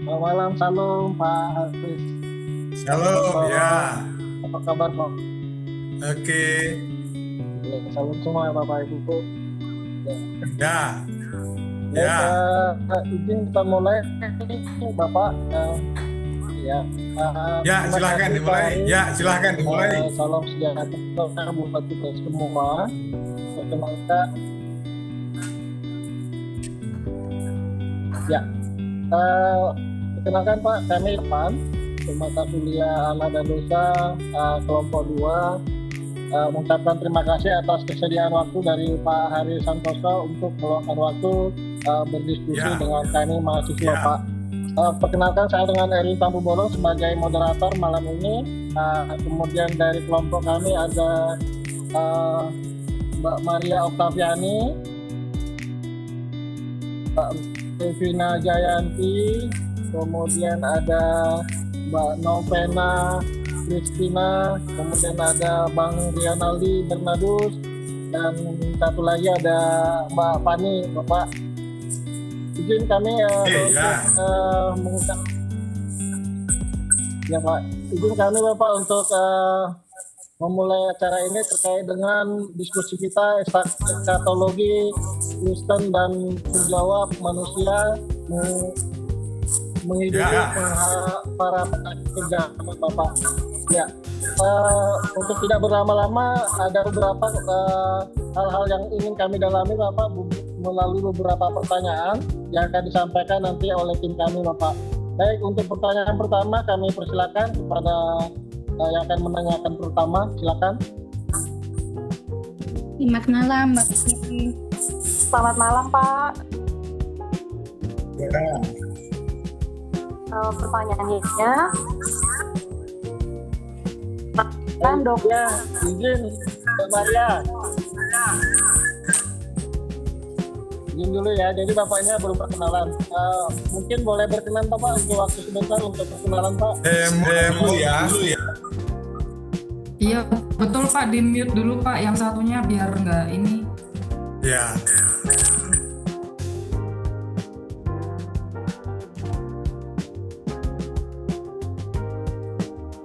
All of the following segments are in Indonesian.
Selamat malam, salam Pak Hafiz. Shalom ya. Apa kabar Pak? Oke. Ya, salam semua ya Bapak Ibu. Ya. Ya. Ya. Izin kita mulai Bapak. Ya. Ya, silahkan dimulai. Ya, silahkan dimulai. Salam sejahtera buat kita semua. Perkenalkan. Ya. Perkenalkan Pak, kami Irfan, mata kuliah Anak dan Dosa kelompok 2. Mengucapkan terima kasih atas kesediaan waktu dari Pak Hari Santoso untuk meluangkan waktu berdiskusi dengan kami mahasiswa Pak. Perkenalkan, saya dengan Erwin Tambubolo sebagai moderator malam ini. Kemudian dari kelompok kami ada Mbak Maria Oktaviani, Mbak Devina Jayanti, kemudian ada Mbak Novena Kristina, kemudian ada Bang Rianaldi Bernadus, dan satu lagi ada Mbak Fani. Bapak, izin kami mengucap ya Pak, izin kami Bapak untuk memulai acara ini terkait dengan diskusi kita eskatologi Kristen dan menjawab manusia menghidupi para pekerja Bapak. Ya, untuk tidak berlama-lama, ada beberapa hal-hal yang ingin kami dalami Bapak melalui beberapa pertanyaan yang akan disampaikan nanti oleh tim kami Bapak. Baik, untuk pertanyaan pertama kami persilakan kepada yang akan menanyakan pertama, silakan. Selamat malam Mbak Siti. Selamat malam Pak. Ya. Pertanyaannya kan dok ya, izin Mbak Maria. Izin dulu ya, jadi Bapaknya belum perkenalan. Mungkin boleh berkenan Bapak untuk waktu sebentar untuk perkenalan Pak. Dulu ya. Iya, betul Pak, di mute dulu Pak, yang satunya biar nggak ini. Ya.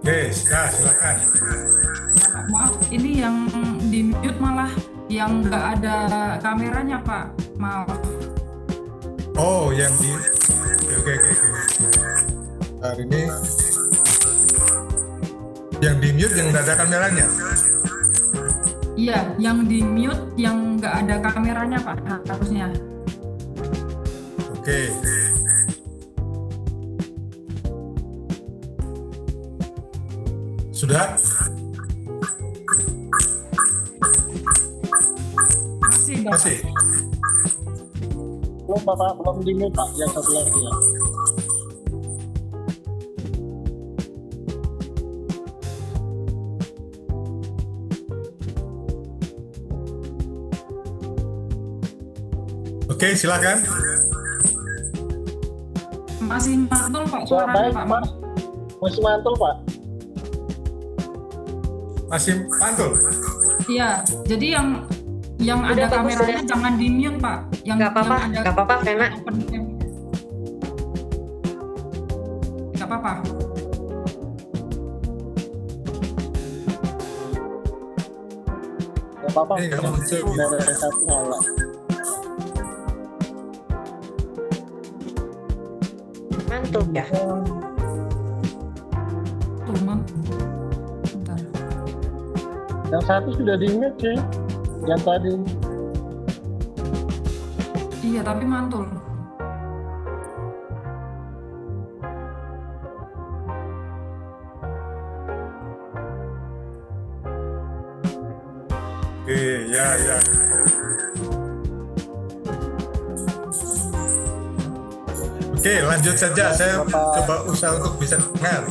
Oke, ya, silakan. Maaf, ini yang di mute malah yang nggak ada kameranya Pak, maaf. Oh, yang di Oke. Hari ini yang di mute yang nggak ada kameranya. Iya, yang di mute yang nggak ada kameranya Pak, harusnya. Oke. Sudah? Masih Bapak. Masih. Belum Bapak, belum di mute Pak, yang satu lagi ya. Oke, silakan. Masih mantul Pak Baik suaranya Pak. Pak, masih mantul Pak. Masih mantul. Iya, jadi yang ada bagus, kameranya sudah. jangan di mute Pak. Yang nggak apa-apa, yang ada nggak apa-apa Vena. open cam. Nggak apa-apa. Ya Bapak, Ini nggak muncul. dari satu nyala. Mantul ya. Tuh, bentar. Yang satu sudah di mute sih, yang tadi. Iya, tapi mantul. Oke, ya. Oke, lanjut saja. Saya coba usaha untuk bisa dengar.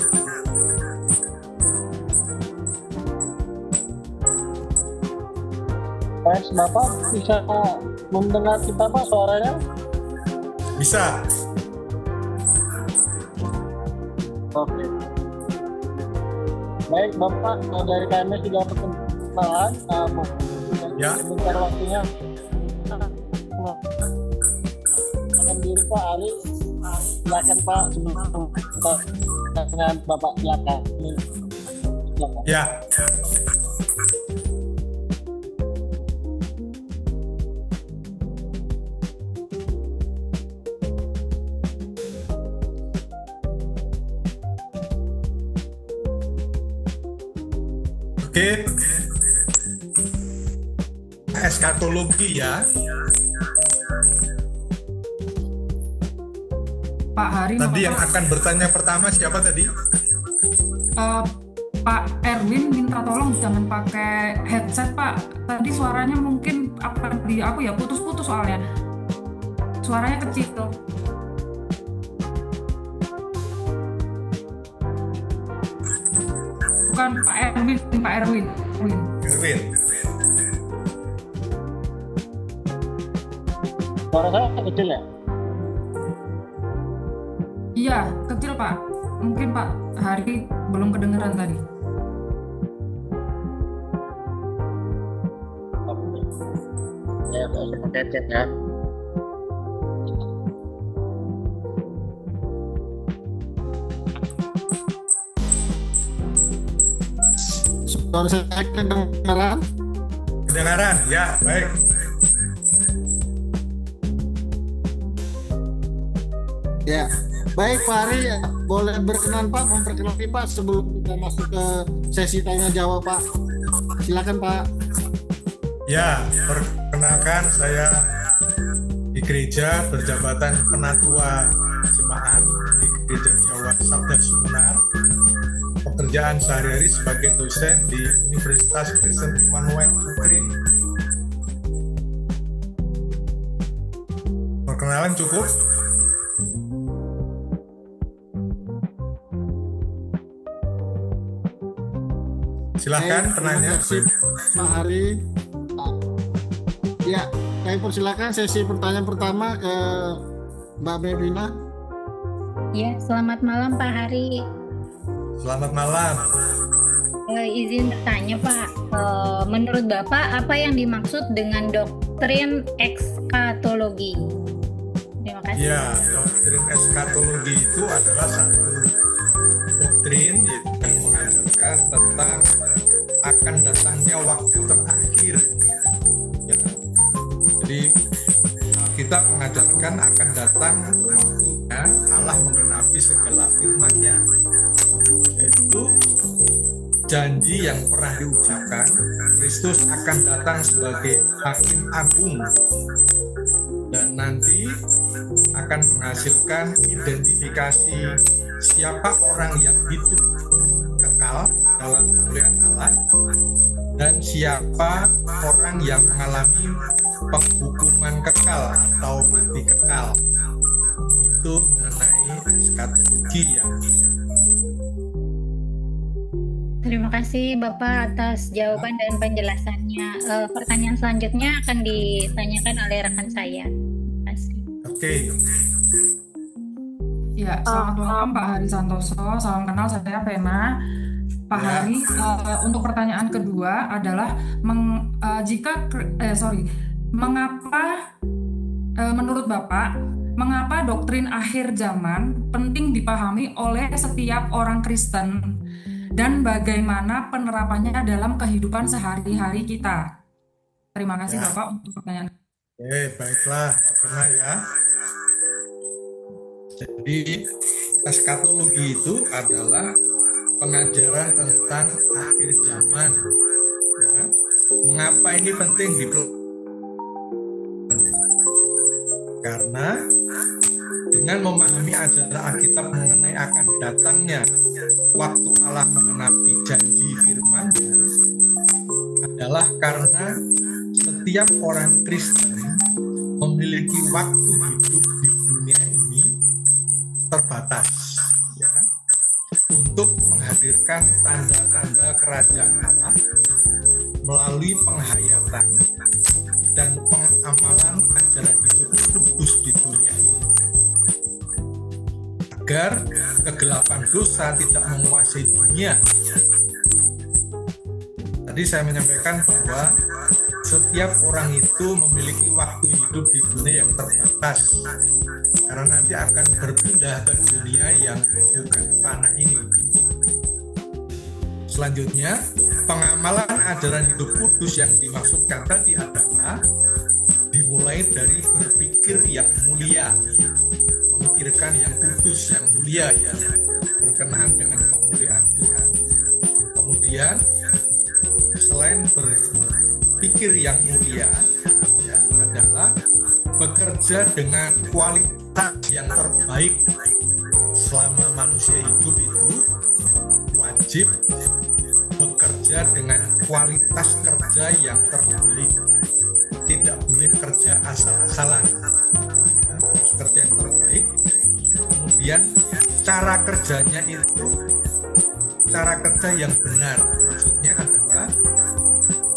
Bapak bisa mendengar kita Pak suaranya? Bisa. Oke. Baik Bapak, dari kami sudah perkenalan. Ya. Sebentar waktunya. Akan diri Pak Ali. silakan Pak sebelum dengan Bapak silakan. Silakan. Ya. Oke. Eskatologi ya. Pak Hari. Tadi nama yang Pak. akan bertanya pertama siapa tadi? Pak Erwin minta tolong jangan pakai headset Pak. Tadi suaranya mungkin putus-putus soalnya. Suaranya kecil. Bukan Pak Erwin, Pak Erwin. Erwin. Suara saya kecil ya? Iya, kecil Pak. Mungkin Pak Hari belum kedengeran tadi. Ya, saya pakai headset ya. Suara saya kedengaran? Kedengaran, ya, baik. Ya, baik Pak Hari, ya. Boleh berkenan Pak memperkenalkan Pak sebelum kita masuk ke sesi tanya jawab Pak. Silakan Pak. Ya, perkenalkan saya di gereja berjabatan penatua jemaat di Gereja Jawa Sabda Sumunar. Pekerjaan sehari-hari sebagai dosen di Universitas Kristen Immanuel Ukrin. Perkenalan cukup? Silahkan penanya. Pak Hari. Ya, saya persilakan sesi pertanyaan pertama ke Mbak Bebina. Ya, selamat malam Pak Hari. Selamat malam. Izin bertanya Pak, menurut Bapak apa yang dimaksud dengan doktrin ekskatologi? Terima kasih. Ya, doktrin eskatologi itu adalah satu doktrin yang mengajarkan tentang akan datangnya waktu terakhir. Ya. Jadi kita mengajarkan akan datang waktunya Allah menggenapi segala firman-Nya, yaitu janji yang pernah diucapkan Kristus akan datang sebagai hakim agung dan nanti akan menghasilkan identifikasi siapa orang yang hidup kekal dalam kemuliaan Allah dan siapa orang yang mengalami penghukuman kekal atau mati kekal. Itu mengenai eskatologi ya. Terima kasih Bapak atas jawaban dan penjelasannya. Pertanyaan selanjutnya akan ditanyakan oleh rekan saya. Terima kasih. Oke. Ya, selamat malam Pak Hari Santoso. Salam kenal, saya Pena. Pak Hari, untuk pertanyaan kedua adalah mengapa menurut Bapak, mengapa doktrin akhir zaman penting dipahami oleh setiap orang Kristen dan bagaimana penerapannya dalam kehidupan sehari-hari kita? Terima kasih Ya. Bapak untuk pertanyaan. Oke, baiklah, pernah ya. Jadi eskatologi itu adalah pengajaran tentang akhir zaman. Ya. Mengapa ini penting karena dengan memahami ajaran Alkitab mengenai akan datangnya waktu Allah menggenapi janji firman-Nya adalah karena setiap orang Kristen memiliki waktu hidup di dunia ini terbatas, ya, untuk menghadirkan tanda-tanda kerajaan Allah melalui penghayatan dan pengamalan ajaran hidup kudus di dunia ini, agar kegelapan dosa tidak menguasai dunia. Tadi saya menyampaikan bahwa setiap orang itu memiliki waktu hidup di dunia yang terbatas, karena nanti akan berpindah ke dunia yang bukan fana ini. Selanjutnya, pengamalan ajaran hidup kudus yang dimaksudkan tadi adalah dimulai dari berpikir yang mulia, memikirkan yang kudus, yang mulia, ya, berkenaan dengan kemuliaan Tuhan. Kemudian, selain berpikir yang mulia, ya, adalah bekerja dengan kualitas yang terbaik. Selama manusia hidup itu wajib bekerja dengan kualitas kerja yang terbaik, tidak boleh kerja asal-asalan, ya, harus kerja yang terbaik. Kemudian cara kerjanya itu cara kerja yang benar, maksudnya adalah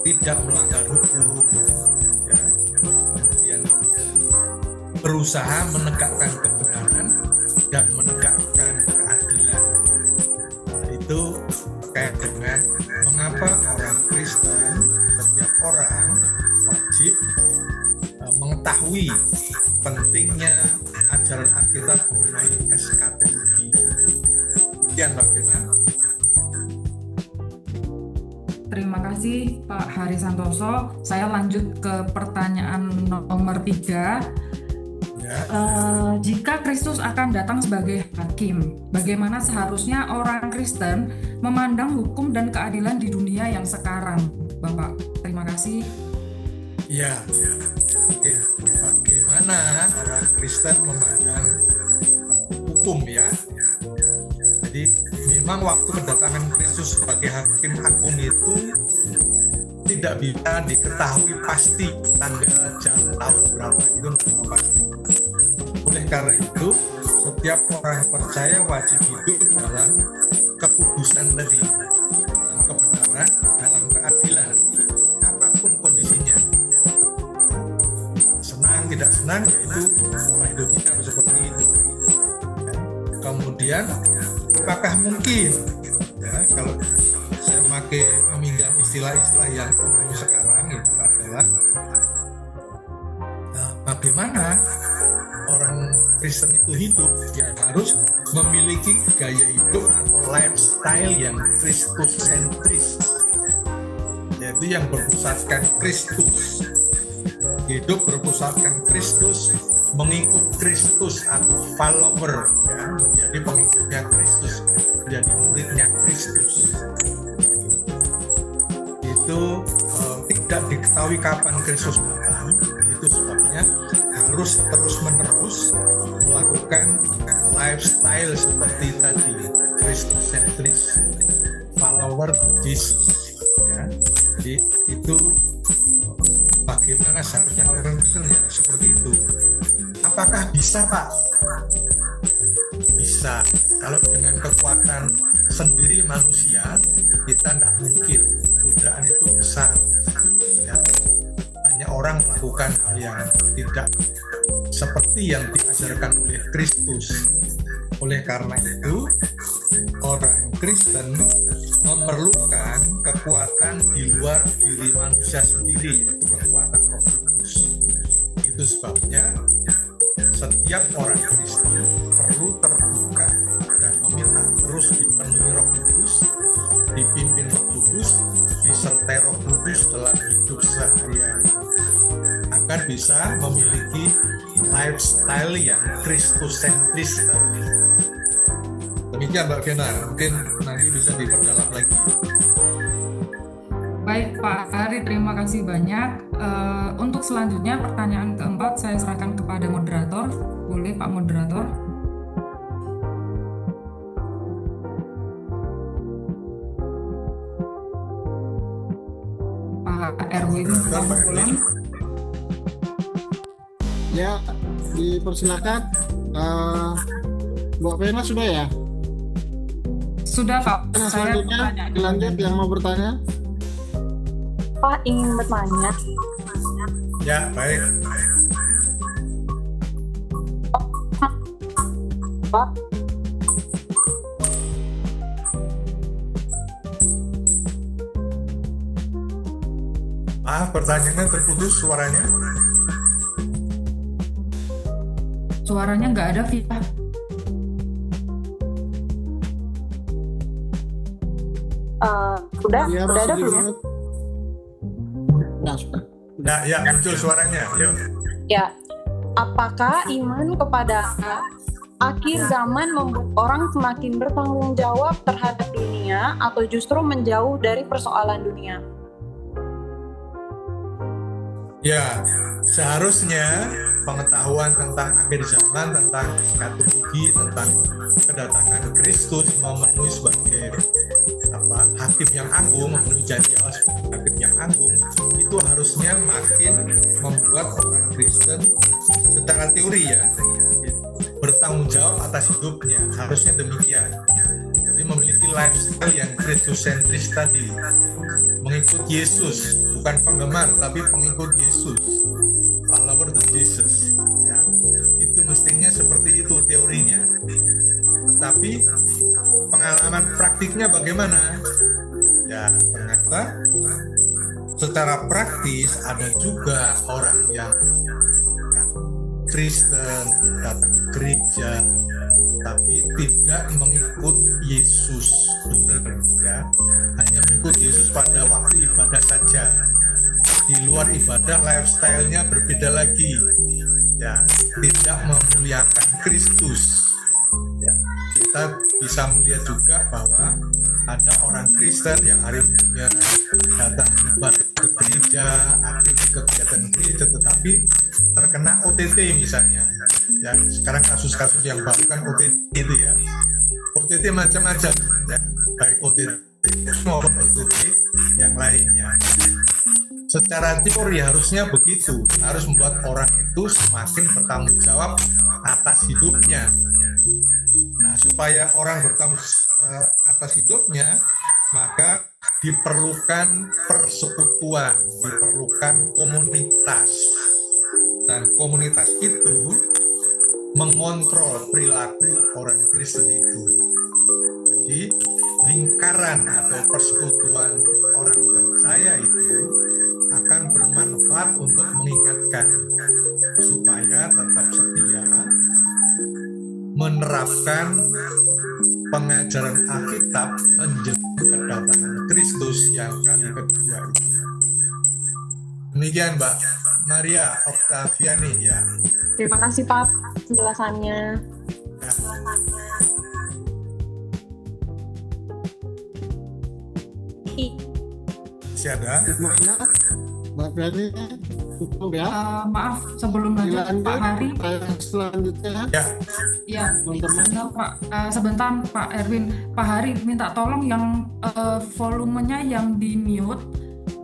tidak melanggar hukum, ya. Kemudian berusaha menegakkan kebenaran dan menegakkan keadilan. Nah, itu terkait dengan mengapa orang Kristen, setiap orang wajib mengetahui pentingnya ajaran Alkitab mengenai eskatologi. Sekian, Mbak Vina. Terima kasih Pak Hari Santoso. Saya lanjut ke pertanyaan nomor 3. Ya. Jika Kristus akan datang sebagai hakim, bagaimana seharusnya orang Kristen memandang hukum dan keadilan di dunia yang sekarang, Bapak? Terima kasih. Ya, oke. Bagaimana orang Kristen memandang hukum, ya? Jadi memang waktu kedatangan Kristus sebagai hakim agung itu tidak bisa diketahui pasti tanggal, jam, tahun berapa, itu tidak pasti. Oleh karena itu, setiap orang percaya wajib hidup dalam kekudusan tadi, dalam kebenaran, dalam keadilan, apapun kondisinya. Senang, tidak senang, itu pola hidupnya harus seperti itu. Kemudian, apakah mungkin, ya, kalau saya meminjam istilah-istilah yang umum sekarang itu adalah bagaimana orang Kristen itu hidup, ya harus memiliki gaya hidup atau lifestyle yang Kristus sentris, yaitu yang berpusatkan Kristus, hidup berpusatkan Kristus, mengikut Kristus atau follower, ya, menjadi pengikutnya Kristus, menjadi muridnya Kristus. Itu tidak diketahui kapan Kristus datang. Itu sebabnya harus terus-menerus melakukan lifestyle seperti tadi, Kristus sentris, follower Jesus, ya. Jadi itu bagaimana seharusnya orang Kristen, ya, seperti itu. Apakah bisa, Pak? Bisa. Kalau dengan kekuatan sendiri manusia, kita tidak mungkin. Godaan itu besar, ya. Banyak orang melakukan hal yang tidak seperti yang diajarkan oleh Kristus. Oleh karena itu, orang Kristen memerlukan kekuatan di luar diri manusia sendiri, yaitu kekuatan Roh Kudus. Itu sebabnya setiap orang Kristen perlu terbuka dan meminta terus dipenuhi Roh Kudus, dipimpin Roh Kudus, disertai Roh Kudus dalam hidup sehari-hari, agar bisa memiliki lifestyle yang Kristus sentris tadi. Demikian, Mbak Vena, mungkin nanti bisa diperdalam lagi. Baik Pak Hari, terima kasih banyak. Untuk selanjutnya pertanyaan keempat saya serahkan kepada moderator. Boleh Pak Moderator? Pak Erwin Pangkulan. Ya, dipersilakan. Mbak Vena sudah, ya? Sudah Pak. Nah, Saya selanjutnya dilanjut yang mau bertanya. Pak ingin bertanya. Ya, baik. Pak, Pak Maaf, pertanyaannya terputus suaranya. Suaranya nggak ada, Vita. Udah Iya, ada masih belum ya? di-mute. Nah, sudah. Ya, muncul suaranya. Yuk. Ya, apakah iman kepada Allah akhir zaman membuat orang semakin bertanggung jawab terhadap dunia atau justru menjauh dari persoalan dunia? Ya, seharusnya pengetahuan tentang akhir zaman, tentang eskatologi, tentang kedatangan Kristus memenuhi sebagai hakim yang agung, memenuhi janji Allah sebagai hakim yang agung, itu harusnya makin membuat orang Kristen secara teori ya bertanggung jawab atas hidupnya, harusnya demikian. Jadi memiliki lifestyle yang Kristusentris tadi, mengikut Yesus, bukan penggemar tapi pengikut Yesus, follower the Jesus ya. Itu mestinya seperti itu teorinya, tetapi pengalaman praktiknya bagaimana ya? Ternyata secara praktis ada juga orang yang Kristen datang ke gereja tapi tidak mengikut Yesus benar ya, hanya mengikut Yesus pada waktu ibadah saja. Di luar ibadah lifestyle-nya berbeda lagi ya, tidak memuliakan Kristus ya. Kita bisa melihat juga bahwa ada orang Kristen yang hari ini datang ibadah ke gereja, aktif kegiatan gereja, tetapi terkena OTT misalnya ya. Sekarang kasus-kasus yang baru kan OTT itu ya, OTT macam-macam ya, baik OTT maupun OTT yang lainnya. Secara teori harusnya begitu, harus membuat orang itu semakin bertanggung jawab atas hidupnya. Nah, supaya orang bertanggung atas hidupnya, maka diperlukan persekutuan, diperlukan komunitas. Dan komunitas itu mengontrol perilaku orang Kristen itu. Jadi lingkaran atau persekutuan orang percaya itu akan bermanfaat untuk mengingatkan supaya tetap setia menerapkan pengajaran Alkitab menjelang kedatangan Kristus yang kali kedua itu. Demikian Mbak Maria Oktaviani ya. Terima kasih Pak penjelasannya. Ya. Masih ada? Mbak Ferry, cukup ya. Maaf, sebelum lanjut Dilanjut, Pak Hari. selanjutnya Ya. Ya, teman-teman. sebentar Pak. Sebentar Pak Erwin. Pak Hari minta tolong yang volumenya yang di mute.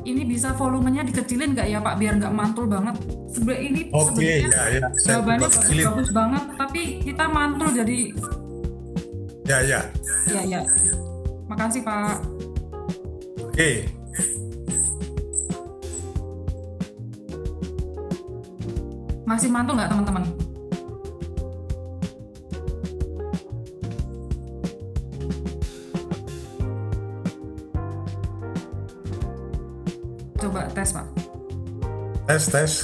Ini bisa volumenya dikecilin nggak ya Pak, biar nggak mantul banget. Sebenarnya ini Oke, sebenarnya ya. Saya jawabannya buat kecilin. bagus banget, tapi kita mantul jadi Ya. ya. Makasih Pak. Oke. Masih mantul nggak teman-teman? Coba tes Pak. Tes.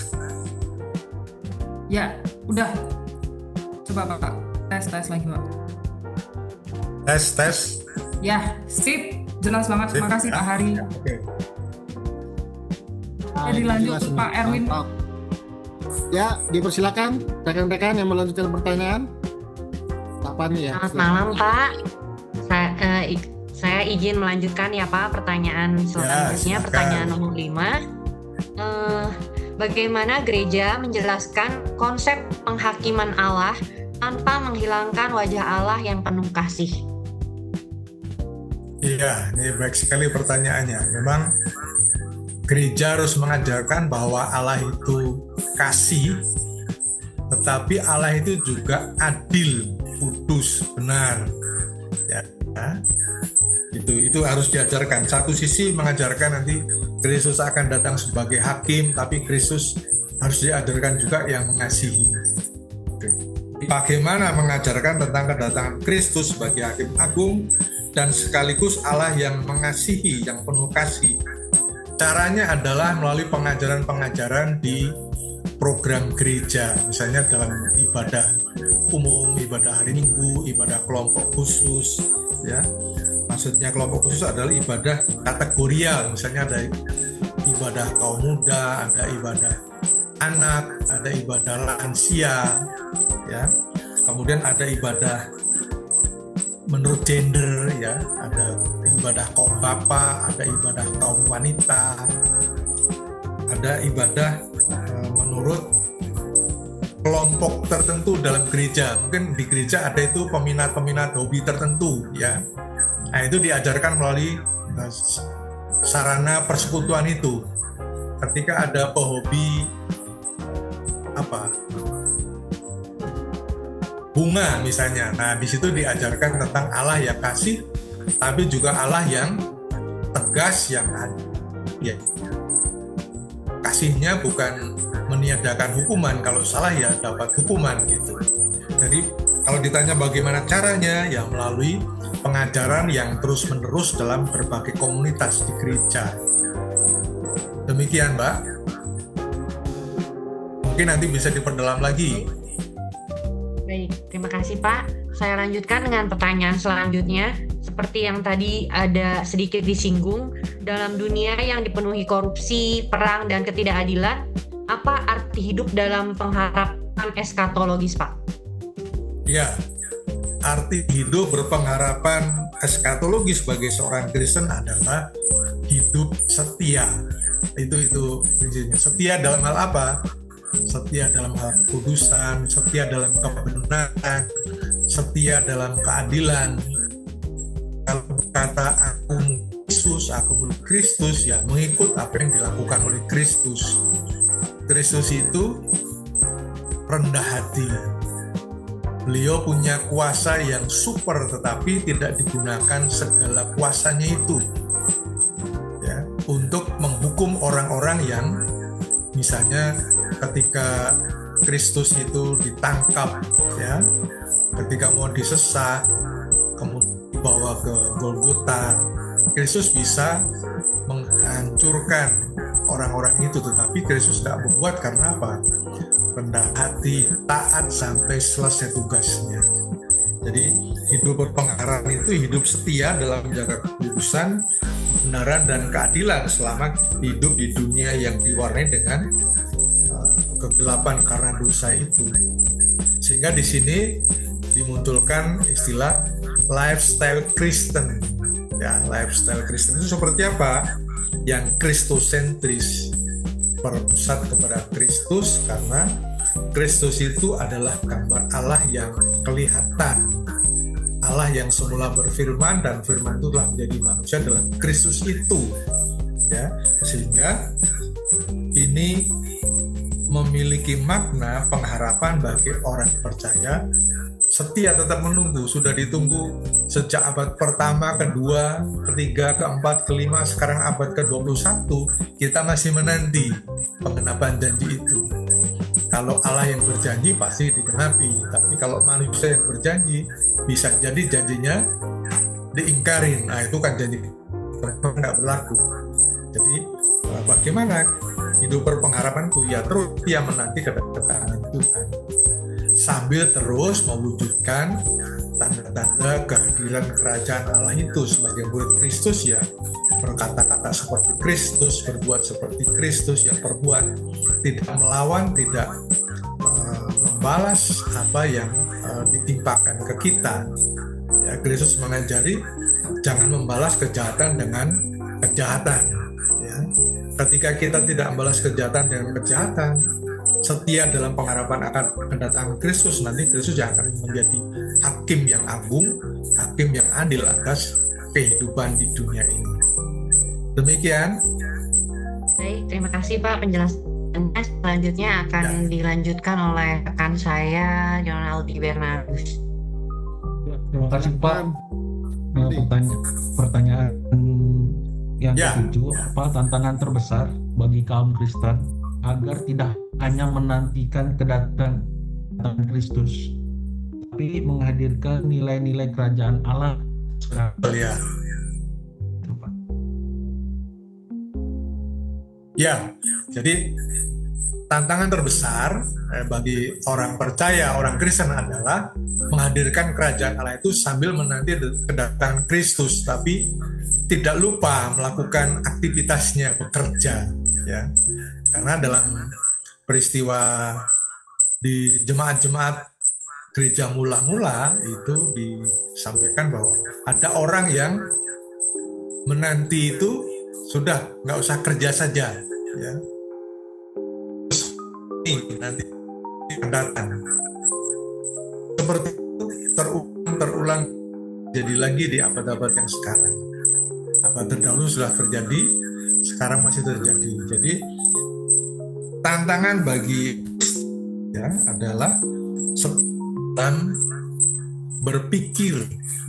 Ya, udah. Coba Pak, tes lagi Pak. Tes. Ya, sip. Jelas banget. Sip. Makasih Pak Hari. Ya, oke. Jadi lanjut jelas, Pak Erwin. mantap. Ya, dipersilakan rekan-rekan yang melanjutkan pertanyaan. Pak Pani ya. Selamat malam Pak. Saya izin melanjutkan ya Pak pertanyaan selanjutnya, silakan. pertanyaan nomor 5. Bagaimana gereja menjelaskan konsep penghakiman Allah tanpa menghilangkan wajah Allah yang penuh kasih? Iya, ini baik sekali pertanyaannya. Memang gereja harus mengajarkan bahwa Allah itu kasih, tetapi Allah itu juga adil, kudus, benar. Ya, itu harus diajarkan. Satu sisi mengajarkan nanti Kristus akan datang sebagai hakim, tapi Kristus harus diajarkan juga yang mengasihi. Bagaimana mengajarkan tentang kedatangan Kristus sebagai hakim agung dan sekaligus Allah yang mengasihi, yang penuh kasih. Caranya adalah melalui pengajaran-pengajaran di program gereja, misalnya dalam ibadah umum, ibadah hari Minggu, ibadah kelompok khusus, ya. Maksudnya kelompok khusus adalah ibadah kategorial, misalnya ada ibadah kaum muda, ada ibadah anak, ada ibadah lansia, ya. Kemudian ada ibadah menurut gender, ya, ada ibadah kaum bapak, ada ibadah kaum wanita, ada ibadah menurut kelompok tertentu dalam gereja. Mungkin di gereja ada itu peminat-peminat hobi tertentu, ya. Nah, itu diajarkan melalui sarana persekutuan itu. Ketika ada pehobi bunga misalnya, nah di situ diajarkan tentang Allah yang kasih, tapi juga Allah yang tegas, yang adil. Ya. Kasihnya bukan meniadakan hukuman, kalau salah ya dapat hukuman gitu. Jadi kalau ditanya bagaimana caranya, ya melalui pengajaran yang terus-menerus dalam berbagai komunitas di gereja. Demikian, Mbak. Mungkin nanti bisa diperdalam lagi. Baik, terima kasih Pak. Saya lanjutkan dengan pertanyaan selanjutnya. Seperti yang tadi ada sedikit disinggung, dalam dunia yang dipenuhi korupsi, perang, dan ketidakadilan, apa arti hidup dalam pengharapan eskatologis, Pak? Ya, arti hidup berpengharapan eskatologis bagi seorang Kristen adalah hidup setia. Itu prinsipnya. Setia dalam hal apa? Setia dalam hal kekudusan, setia dalam kebenaran, setia dalam keadilan. Kalau berkata aku Yesus, aku milik Kristus, ya mengikut apa yang dilakukan oleh Kristus. Kristus itu rendah hati. Beliau punya kuasa yang super, tetapi tidak digunakan segala kuasanya itu, ya, untuk menghukum orang-orang yang misalnya ketika Kristus itu ditangkap, ya, ketika mau disesat, kemudian dibawa ke Golgota, Kristus bisa menghancurkan orang-orang itu, tetapi Kristus tidak membuat. Karena apa? Rendah hati, taat sampai selesai tugasnya. Jadi hidup berpengharapan itu hidup setia dalam menjaga kekudusan, kebenaran, dan keadilan selama hidup di dunia yang diwarnai dengan kegelapan karena dosa itu. Sehingga di sini dimunculkan istilah lifestyle Kristen. Ya, lifestyle Kristen itu seperti apa? Yang kristosentris, berpusat kepada Kristus, karena Kristus itu adalah gambar Allah yang kelihatan. Allah yang semula berfirman, dan firman itu telah menjadi manusia dalam Kristus itu. Ya, sehingga ini memiliki makna pengharapan bagi orang percaya. Setia tetap menunggu, sudah ditunggu sejak abad pertama, kedua, ketiga, keempat, kelima, sekarang abad ke-21, kita masih menanti pengenapan janji itu. Kalau Allah yang berjanji pasti digenapi, tapi kalau manusia yang berjanji bisa jadi janjinya diingkarin. Nah, itu kan janji nggak berlaku. Jadi bagaimana hidup berpengharapanku? Ya terus dia menanti kedatangan Tuhan, sambil terus mewujudkan tanda-tanda kehadiran kerajaan Allah itu. Sebagai murid Kristus, ya berkata-kata seperti Kristus, berbuat seperti Kristus, ya berbuat, tidak melawan, tidak membalas apa yang ditimpakan ke kita. Ya, Kristus mengajari jangan membalas kejahatan dengan kejahatan. Ya. Ketika kita tidak membalas kejahatan dengan kejahatan, setia dalam pengharapan akan kedatangan Kristus, nanti Kristus yang akan menjadi hakim yang agung, hakim yang adil atas kehidupan di dunia ini. Demikian. Baik, terima kasih Pak penjelasannya. Selanjutnya akan dilanjutkan oleh rekan saya, Ronaldi Bernardus. Terima kasih Pak. Pertanyaan yang ketujuh, apa tantangan terbesar bagi kaum Kristen agar tidak hanya menantikan kedatangan Kristus, tapi menghadirkan nilai-nilai kerajaan Allah sekarang? Ya. Ya, jadi tantangan terbesar bagi orang percaya, orang Kristen adalah menghadirkan kerajaan Allah itu sambil menanti kedatangan Kristus, tapi tidak lupa melakukan aktivitasnya, bekerja, ya. Karena dalam peristiwa di jemaat-jemaat gereja mula-mula itu disampaikan bahwa ada orang yang menanti itu sudah nggak usah kerja saja, ya. Nanti datang seperti itu terulang jadi lagi di abad-abad yang sekarang. Abad terdahulu sudah terjadi, sekarang masih terjadi. Jadi tantangan bagi ya adalah sedang berpikir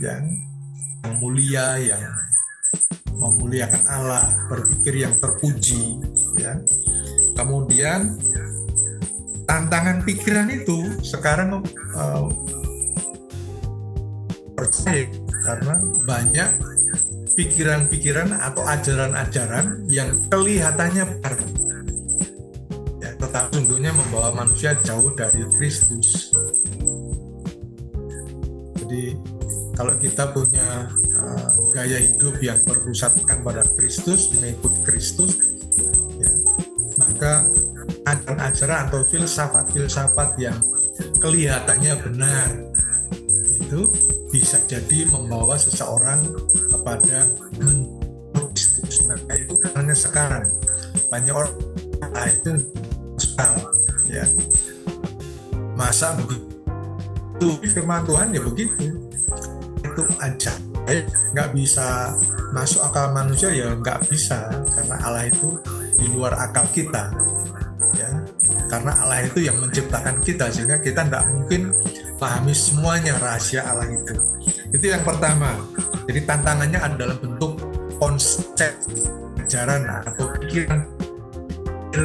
yang mulia, yang memuliakan Allah, berpikir yang terpuji, ya. Kemudian tantangan pikiran itu sekarang percaya karena banyak pikiran-pikiran atau ajaran-ajaran yang kelihatannya benar, ya, tetapi sungguhnya membawa manusia jauh dari Kristus. Jadi kalau kita punya gaya hidup yang berpusatkan pada Kristus, mengikut Kristus, ya, maka ajaran-ajaran atau filsafat-filsafat yang kelihatannya benar itu bisa jadi membawa seseorang kepada Kristus. Nah, itu karena sekarang banyak orang itu ya, masa begitu firman Tuhan ya begitu, itu aja nggak bisa masuk akal manusia, ya nggak bisa, karena Allah itu di luar akal kita, ya, karena Allah itu yang menciptakan kita, sehingga kita nggak mungkin pahami semuanya rahasia Allah itu. Itu yang pertama. Jadi tantangannya adalah bentuk konsep ajaran atau pikiran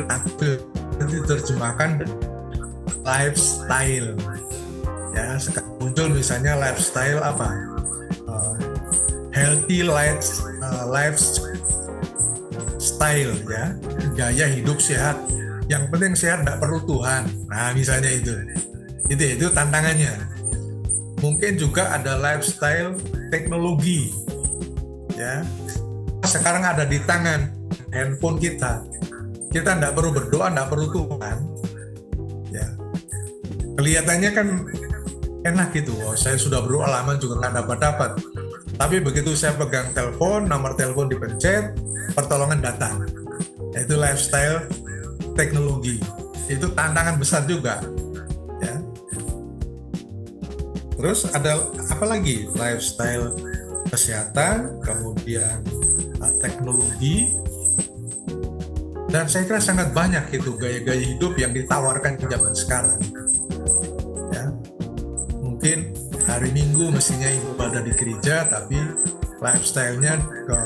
atau diterjemahkan lifestyle, ya. Sekarang muncul misalnya lifestyle apa, healthy lifestyle, ya, gaya hidup sehat, yang penting sehat, nggak perlu Tuhan. Nah misalnya itu tantangannya. Mungkin juga ada lifestyle teknologi, ya. Sekarang ada di tangan handphone kita nggak perlu berdoa, nggak perlu Tuhan, ya. Kelihatannya kan enak gitu, oh, saya sudah berdoa lama juga nggak dapat, tapi begitu saya pegang telepon, nomor telepon dipencet, pertolongan datang. Itu lifestyle teknologi. Itu tantangan besar juga, ya. Terus ada apa lagi? Lifestyle kesehatan, kemudian teknologi, dan saya kira sangat banyak itu gaya-gaya hidup yang ditawarkan di zaman sekarang, ya. Mungkin hari Minggu mestinya ibadah di gereja, tapi lifestyle-nya ke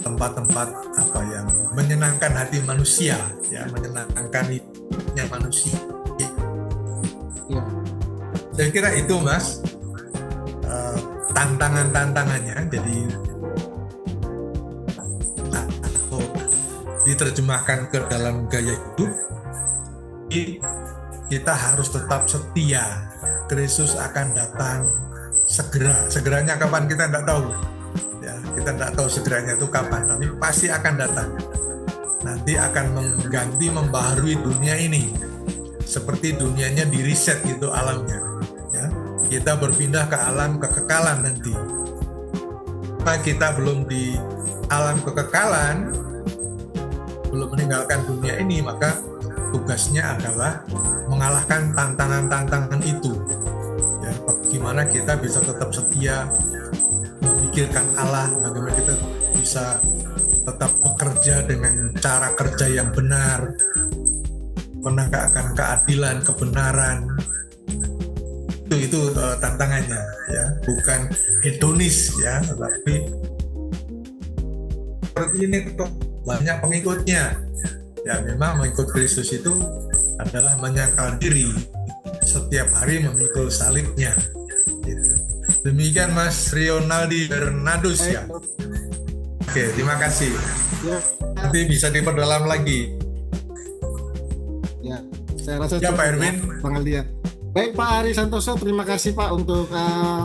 tempat-tempat apa yang menyenangkan hati manusia, ya, menyenangkan hidupnya manusia. Ya. Saya kira itu, Mas, tantangannya. Jadi diterjemahkan ke dalam gaya hidup, kita harus tetap setia. Kristus akan datang segera. Segeranya kapan kita tidak tahu, ya, kita tidak tahu segeranya itu kapan, tapi pasti akan datang. Nanti akan mengganti, membaharui dunia ini, seperti dunianya di reset gitu alamnya, ya. Kita berpindah ke alam kekekalan nanti. Nah, kita belum di alam kekekalan, belum meninggalkan dunia ini, maka tugasnya adalah mengalahkan tantangan-tantangan itu, ya. Bagaimana kita bisa tetap setia memikirkan Allah, bagaimana kita bisa tetap bekerja dengan cara kerja yang benar, menegakkan keadilan, kebenaran. Itu tantangannya, ya, bukan hedonis, ya, tetapi seperti ini untuk banyak pengikutnya, ya. Memang mengikut Kristus itu adalah menyangkal diri, setiap hari memikul salibnya, gitu. Demikian Mas Rionaldi Bernardus, ya. Oke, terima kasih. Ya. nanti bisa diperdalam lagi. Ya, saya rasa Ya, cukup Pak Erwin. Bang Aldia. Baik Pak Ari Santoso, terima kasih Pak untuk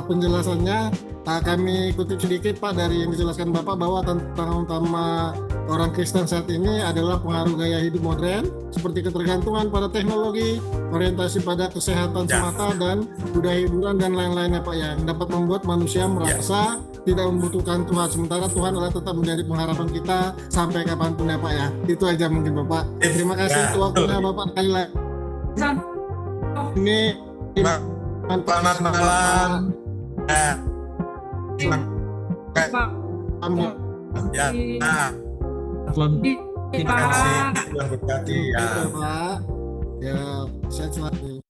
penjelasannya. Kami kutip sedikit Pak dari yang dijelaskan Bapak bahwa tantangan utama orang Kristen saat ini adalah pengaruh gaya hidup modern seperti ketergantungan pada teknologi, orientasi pada kesehatan Ya. semata dan budaya hiburan dan lain-lainnya Pak ya, yang dapat membuat manusia merasa tidak membutuhkan Tuhan, sementara Tuhan adalah tetap menjadi pengharapan kita sampai kapanpun ya Pak ya. Itu aja mungkin Bapak. Terima kasih Ya, untuk waktunya Bapak sekali lagi. Ini Selamat malam. Amin. Ya. Selamat Terima kasih. Tuhan berkati ya. Pak. Ya, sehat selalu.